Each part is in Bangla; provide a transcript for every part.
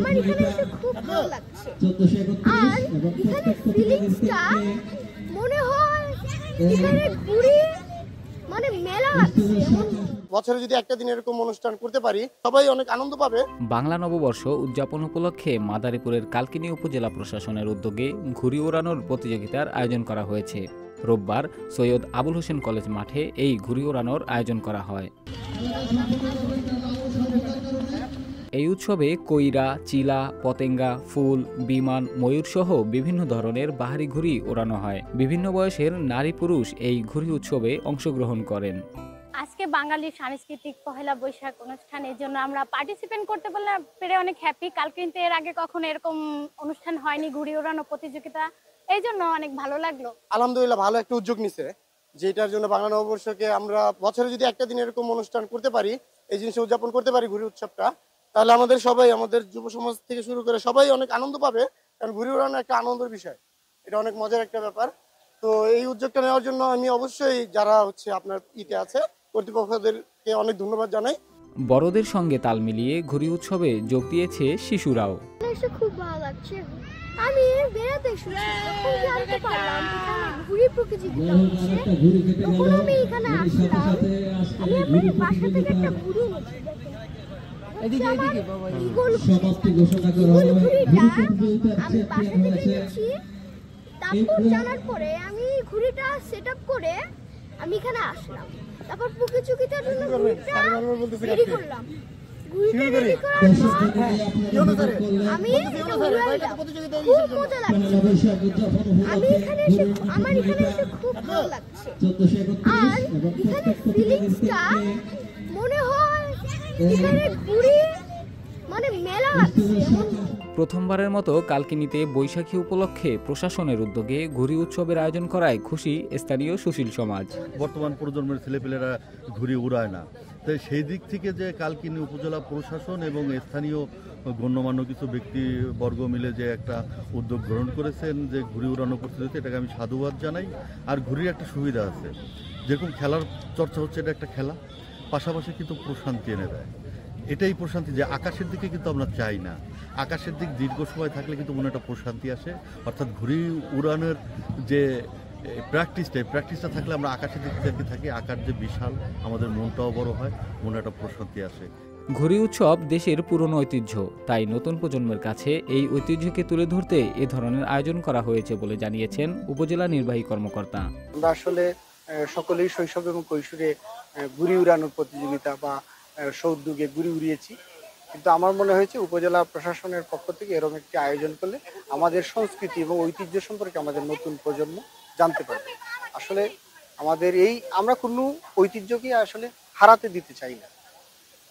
আমার এখানে এসে খুব ভালো লাগছে। আর এখানে ফিলিংসটা মনে হয় এখানে ঘুরে মানে মেলা লাগছে। বছরে যদি একটা দিন এরকম অনুষ্ঠান করতে পারি সবাই অনেক আনন্দ পাবে। বাংলা নববর্ষ উদযাপন উপলক্ষে মাদারীপুরের কালকিনি উপজেলা প্রশাসনের উদ্যোগে ঘুড়ি ওড়ানোর প্রতিযোগিতার আয়োজন করা হয়েছে। রোববার সৈয়দ আবুল হোসেন কলেজ মাঠে এই ঘুড়ি ওড়ানোর আয়োজন করা হয়। এই উৎসবে কইরা, চিলা, পতেঙ্গা, ফুল, বিমান, ময়ূর সহ বিভিন্ন ধরনের বাহারি ঘুড়ি ওড়ানো হয়। বিভিন্ন বয়সের নারী পুরুষ এই ঘুড়ি উৎসবে অংশগ্রহণ করেন। আজকে বাঙালির সাংস্কৃতিক পহেলা বৈশাখ অনুষ্ঠানের জন্য আমরা পার্টিসিপেট করতে পেরে অনেক হ্যাপি। কাল কিন্তু এর আগে কখনো এরকম অনুষ্ঠান হয়নি, ঘুড়ি ওড়ানো প্রতিযোগিতা, এই জন্য অনেক ভালো লাগলো। আলহামদুলিল্লাহ ভালো একটা উদ্যোগ নিছে, যেটার জন্য বাংলা নববর্ষকে আমরা বছরে যদি একটা দিন এরকম অনুষ্ঠান করতে পারি, এই জিনিসটা উদযাপন করতে পারি ঘুড়ি উৎসবটা, তাহলে আমাদের সবাই, আমাদের যুব সমাজ থেকে শুরু করে সবাই অনেক আনন্দ পাবে। কারণ ঘুড়ি ওড়ানো একটা আনন্দের বিষয়, এটা অনেক মজার একটা ব্যাপার। তো এই উদ্যোগটা নেওয়ার জন্য আমি অবশ্যই যারা আপনার আছে কর্তৃপক্ষদেরকে অনেক ধন্যবাদ জানাই। বড়দের সঙ্গে তাল মিলিয়ে ঘুড়ি উৎসবে যোগ দিয়েছে শিশুরাও। খুব ভালো লাগছে। আমি বেড়াতে এসেছি, তখন জানতে পারলাম এখানে ঘুড়ি প্রতিযোগিতা হচ্ছে। তখন আমি এখানে আসলাম। আমি আমার বাসা থেকে একটা ঘুড়ি এনেছি। তারপর জানার পরে আমি ঘুড়িটা সেট আপ করে আমি এখানে আসলাম। তারপর প্রতিযোগিতার জন্য ঘুড়িটা রেডি করলাম। আমি খুব মজা লাগছে। আমার এখানে এসে খুব ভালো লাগছে। আর এখানে ফিলিংসটা মনে হয় এখানে ঘুরে মানে মেলা লাগছে। প্রথমবারের মতো কালকিনিতে বৈশাখী উপলক্ষে প্রশাসনের উদ্যোগে ঘুড়ি উৎসবের আয়োজন করায় খুশি স্থানীয় সুশীল সমাজ। বর্তমান প্রজন্মের ছেলেপেলেরা ঘুড়ি উড়ায় না, তাই সেই দিক থেকে যে কালকিনি উপজেলা প্রশাসন এবং স্থানীয় গণ্যমান্য কিছু ব্যক্তিবর্গ মিলে যে একটা উদ্যোগ গ্রহণ করেছেন যে ঘুড়ি উড়ানো প্রতিযোগিতা, এটাকে আমি সাধুবাদ জানাই। আর ঘুড়ির একটা সুবিধা আছে, যেরকম খেলার চর্চা হচ্ছে, এটা একটা খেলা, পাশাপাশি কিন্তু প্রশান্তি এনে দেয়। এটাই প্রশান্তি, যে আকাশের দিকে কিন্তু আমরা চাই না, আকাশের দিক দীর্ঘ সময় থাকলে কিন্তু মনে একটা প্রশান্তি আসে। অর্থাৎ ঘুড়ি উড়ানোর যে প্র্যাকটিসটা থাকলে আমরা আকাশের দিক থেকে থাকি, আকাশ যে বিশাল, আমাদের মনটাও বড় হয়, মনে একটা প্রশান্তি আসে। ঘুড়ি উৎসব দেশের পুরনো ঐতিহ্য, তাই নতুন প্রজন্মের কাছে এই ঐতিহ্যকে তুলে ধরতে এ ধরনের আয়োজন করা হয়েছে বলে জানিয়েছেন উপজেলা নির্বাহী কর্মকর্তা। আমরা আসলে সকলেই শৈশব এবং কৈশোরে ঘুড়ি উড়ানোর প্রতিযোগিতা বা সৌদ্যোগে ঘুড়ি উড়িয়েছি, কিন্তু আমার মনে হয়েছে উপজেলা প্রশাসনের পক্ষ থেকে এরকম একটি আয়োজন করলে আমাদের সংস্কৃতি এবং ঐতিহ্য সম্পর্কে আমাদের নতুন প্রজন্ম জানতে পারবে। আসলে আমাদের আমরা কোনো ঐতিহ্যকে আসলে হারাতে দিতে চাই না।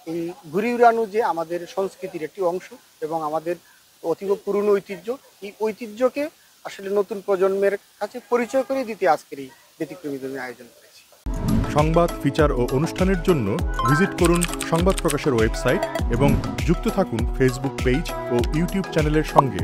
এই ঘুড়ি উড়ানো যে আমাদের সংস্কৃতির একটি অংশ এবং আমাদের অতীব পুরনো ঐতিহ্য, এই ঐতিহ্যকে আসলে নতুন প্রজন্মের কাছে পরিচয় করে দিতে আজকের এই ব্যতিক্রমী আয়োজন করেছি। সংবাদ, ফিচার ও অনুষ্ঠানের জন্য ভিজিট করুন সংবাদ প্রকাশের ওয়েবসাইট এবং যুক্ত থাকুন ফেসবুক পেজ ও ইউটিউব চ্যানেলের সঙ্গে।